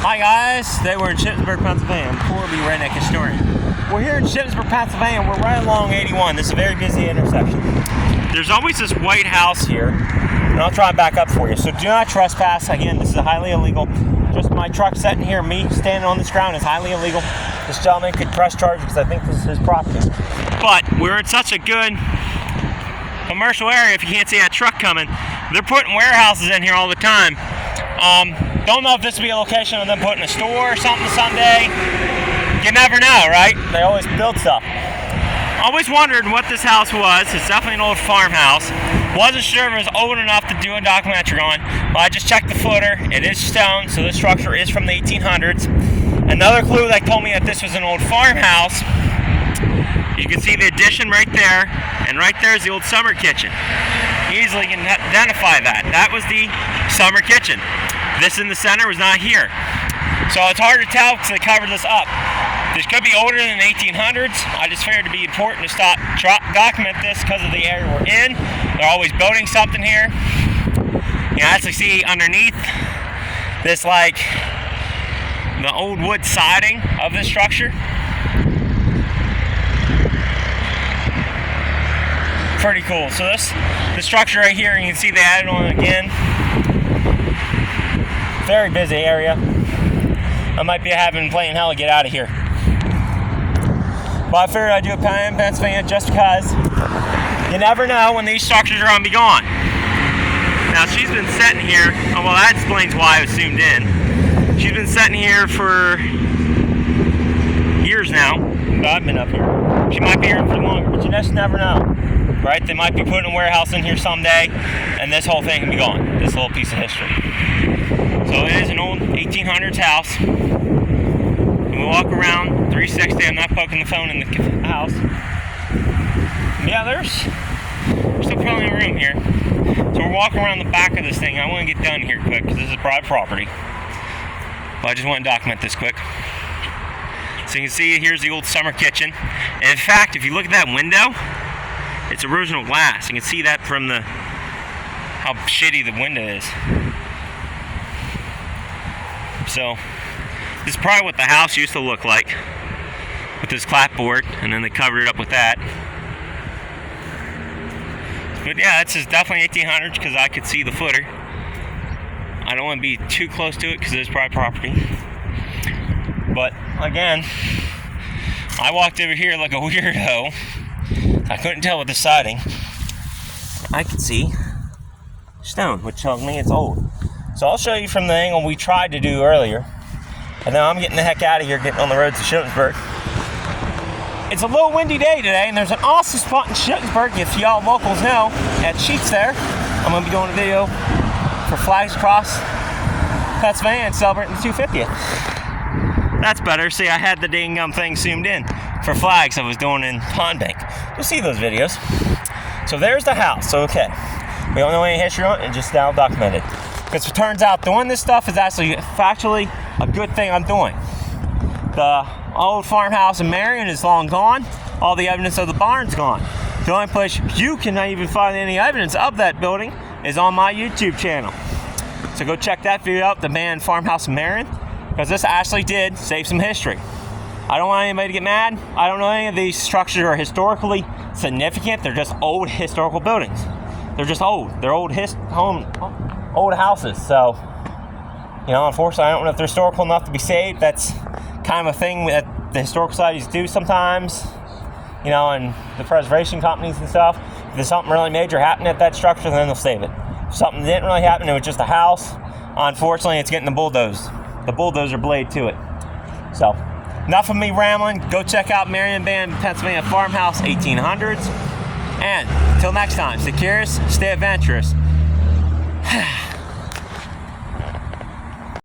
Hi guys, today we're in Shippensburg, Pennsylvania. I'm Corby, Redneck Historian. We're here in Shippensburg, Pennsylvania. We're right along 81. This is a very busy intersection. There's always this white house here, and I'll try and back up for you. So do not trespass. Again, this is highly illegal. Just my truck sitting here, me standing on this ground is highly illegal. This gentleman could press charges because I think this is his property. But we're in such a good commercial area, if you can't see that truck coming. They're putting warehouses in here all the time. Don't know if this will be a location of them putting a store or something someday. You never know, right? They always build stuff. Always wondered what this house was. It's definitely an old farmhouse. Wasn't sure if it was old enough to do a documentary on, but I just checked the footer. It is stone, so this structure is from the 1800s. Another clue that told me that this was an old farmhouse. You can see the addition right there, and right there is the old summer kitchen. Easily can identify that. That was the summer kitchen. This in the center was not here. So it's hard to tell because they covered this up. This could be older than the 1800s. I just figured it'd be important to document this because of the area we're in. They're always building something here. You can actually see underneath this, like, the old wood siding of this structure. Pretty cool. So this structure right here, you can see they added on again. Very busy area. I might be playing hell to get out of here. But I figured I'd do a plan in Pennsylvania just because you never know when these structures are going to be gone. Now she's been sitting here. Oh, well, that explains why I was zoomed in. She's been sitting here for years now. I've been up here. She might be here for longer, but you just never know. Right? They might be putting a warehouse in here someday, and this whole thing can be gone. This little piece of history. So it is an old 1800s house. And we walk around 360. I'm not poking the phone in the house. Yeah, there's still plenty of room here. So we're walking around the back of this thing. I want to get done here quick because this is private property. But I just want to document this quick. So you can see here's the old summer kitchen. And in fact, if you look at that window, it's original glass. You can see that from how shitty the window is. So this is probably what the house used to look like with this clapboard, and then they covered it up with that. But yeah, this is definitely 1800s because I could see the footer. I don't want to be too close to it because it's private property. But again, I walked over here like a weirdo. I couldn't tell with the siding. I could see stone, which tells me it's old. So I'll show you from the angle we tried to do earlier. And then I'm getting the heck out of here, getting on the roads to Shippensburg. It's a little windy day today, and there's an awesome spot in Shippensburg, if y'all locals know, at Sheets there. I'm going to be doing a video for Flags Across Pennsylvania and celebrating the 250th. That's better. See, I had the dang thing zoomed in for flags I was doing in Pond Bank. You'll see those videos. So there's the house. Okay. We don't know any history on it, and just now documented. Because it turns out doing this stuff is actually factually a good thing I'm doing. The old farmhouse in Marion is long gone. All the evidence of the barn's gone. The only place you can even find any evidence of that building is on my YouTube channel. So go check that video out, the band Farmhouse in Marion. Because this actually did save some history. I don't want anybody to get mad. I don't know any of these structures are historically significant. They're just old historical buildings. They're just old. They're old old houses. So, you know, unfortunately, I don't know if they're historical enough to be saved. That's kind of a thing that the historical societies do sometimes. You know, and the preservation companies and stuff. If there's something really major happening at that structure, then they'll save it. If something didn't really happen, it was just a house. Unfortunately, it's getting the bulldozer blade to it. So, enough of me rambling. Go check out Marion Band, Pennsylvania Farmhouse, 1800s. And until next time, stay curious, stay adventurous.